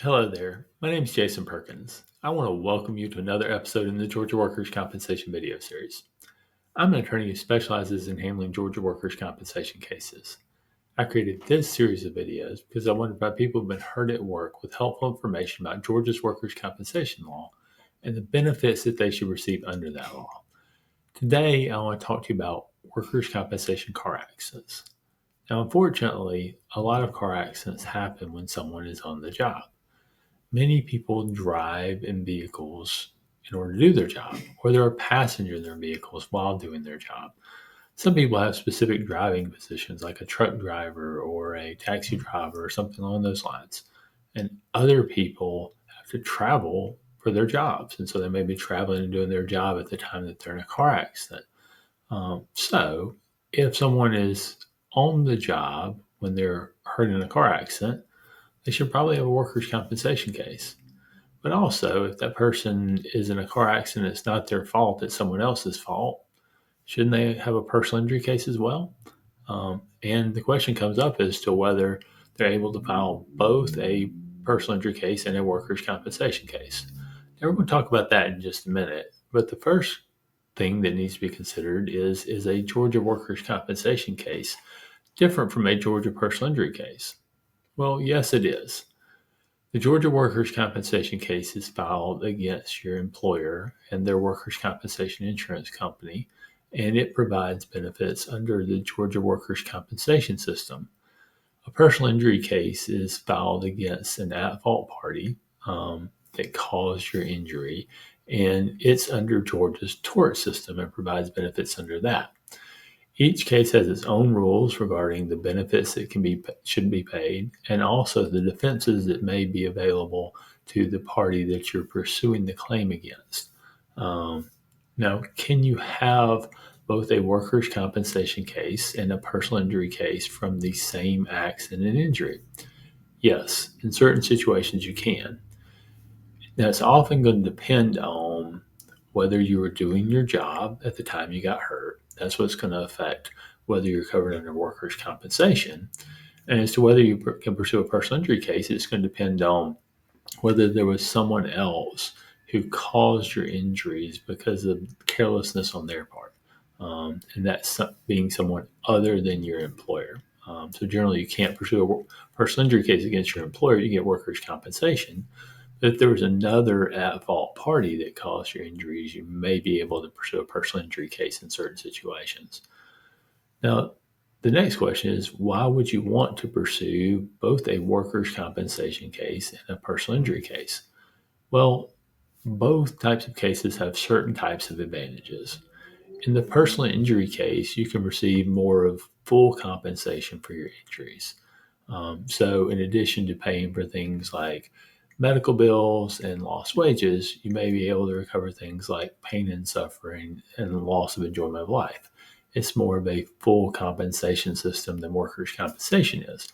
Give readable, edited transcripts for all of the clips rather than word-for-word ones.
Hello there. My name is Jason Perkins. I want to welcome you to another episode in the Georgia Workers' Compensation video series. I'm an attorney who specializes in handling Georgia workers' compensation cases. I created this series of videos because I want to provide people who have been hurt at work with helpful information about Georgia's workers' compensation law and the benefits that they should receive under that law. Today, I want to talk to you about workers' compensation car accidents. Now, unfortunately, a lot of car accidents happen when someone is on the job. Many people drive in vehicles in order to do their job, or they're a passenger in their vehicles while doing their job. Some people have specific driving positions, like a truck driver or a taxi driver or something along those lines. And other people have to travel for their jobs. And so they may be traveling and doing their job at the time that they're in a car accident. So if someone is on the job when they're hurt in a car accident, they should probably have a workers' compensation case. But also, if that person is in a car accident, it's not their fault, it's someone else's fault, shouldn't they have a personal injury case as well? And the question comes up as to whether they're able to file both a personal injury case and a workers' compensation case. Now, we're going to talk about that in just a minute. But the first thing that needs to be considered is a Georgia workers' compensation case different from a Georgia personal injury case? Well, yes, it is. The Georgia workers' compensation case is filed against your employer and their workers' compensation insurance company, and it provides benefits under the Georgia workers' compensation system. A personal injury case is filed against an at-fault party that caused your injury, and it's under Georgia's tort system and provides benefits under that. Each case has its own rules regarding the benefits that should be paid, and also the defenses that may be available to the party that you're pursuing the claim against. Now, can you have both a workers' compensation case and a personal injury case from the same accident and injury? Yes, in certain situations you can. Now, it's often going to depend on whether you were doing your job at the time you got hurt. That's what's going to affect whether you're covered under workers' compensation. And as to whether you can pursue a personal injury case, it's going to depend on whether there was someone else who caused your injuries because of carelessness on their part. And that's being someone other than your employer. So generally, you can't pursue a personal injury case against your employer. You get workers' compensation. If there was another at-fault party that caused your injuries, you may be able to pursue a personal injury case in certain situations. Now, the next question is, why would you want to pursue both a workers' compensation case and a personal injury case? Well, both types of cases have certain types of advantages. In the personal injury case, you can receive more of full compensation for your injuries. So, in addition to paying for things like medical bills and lost wages, you may be able to recover things like pain and suffering and the loss of enjoyment of life. It's more of a full compensation system than workers' compensation is.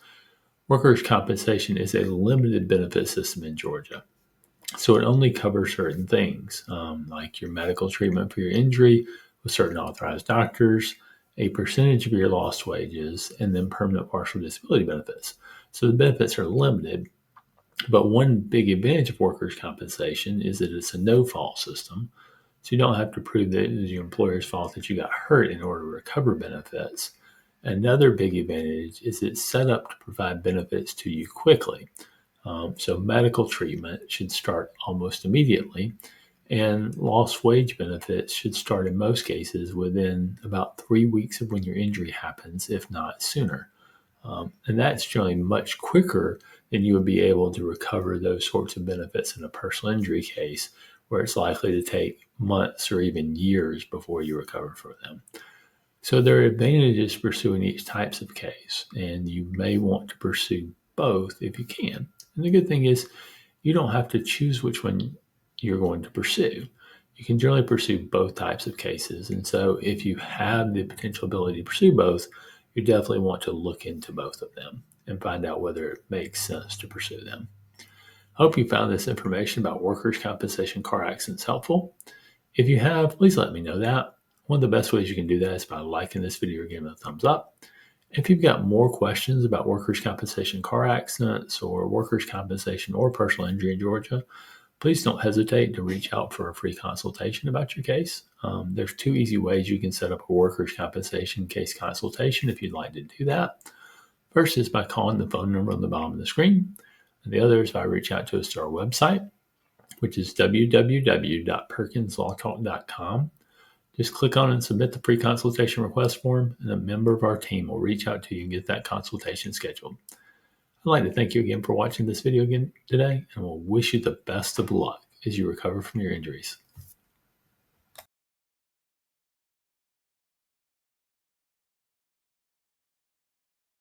Workers' compensation is a limited benefit system in Georgia. So it only covers certain things, like your medical treatment for your injury with certain authorized doctors, a percentage of your lost wages, and then permanent partial disability benefits. So the benefits are limited, but one big advantage of workers' compensation is that it's a no-fault system. So you don't have to prove that it is your employer's fault that you got hurt in order to recover benefits. Another big advantage is it's set up to provide benefits to you quickly. So medical treatment should start almost immediately, and lost wage benefits should start in most cases within about 3 weeks of when your injury happens, if not sooner. And that's generally much quicker than you would be able to recover those sorts of benefits in a personal injury case, where it's likely to take months or even years before you recover from them. So there are advantages to pursuing each types of case, and you may want to pursue both if you can. And the good thing is you don't have to choose which one you're going to pursue. You can generally pursue both types of cases. And so if you have the potential ability to pursue both, you definitely want to look into both of them and find out whether it makes sense to pursue them. I hope you found this information about workers' compensation car accidents helpful. If you have, please let me know that. One of the best ways you can do that is by liking this video or giving it a thumbs up. If you've got more questions about workers' compensation car accidents or workers' compensation or personal injury in Georgia, please don't hesitate to reach out for a free consultation about your case. There's two easy ways you can set up a workers' compensation case consultation if you'd like to do that. First is by calling the phone number on the bottom of the screen, and the other is by reaching out to us to our website, which is www.perkinslawtalk.com. Just click on and submit the pre-consultation request form, and a member of our team will reach out to you and get that consultation scheduled. I'd like to thank you again for watching this video again today, and we'll wish you the best of luck as you recover from your injuries.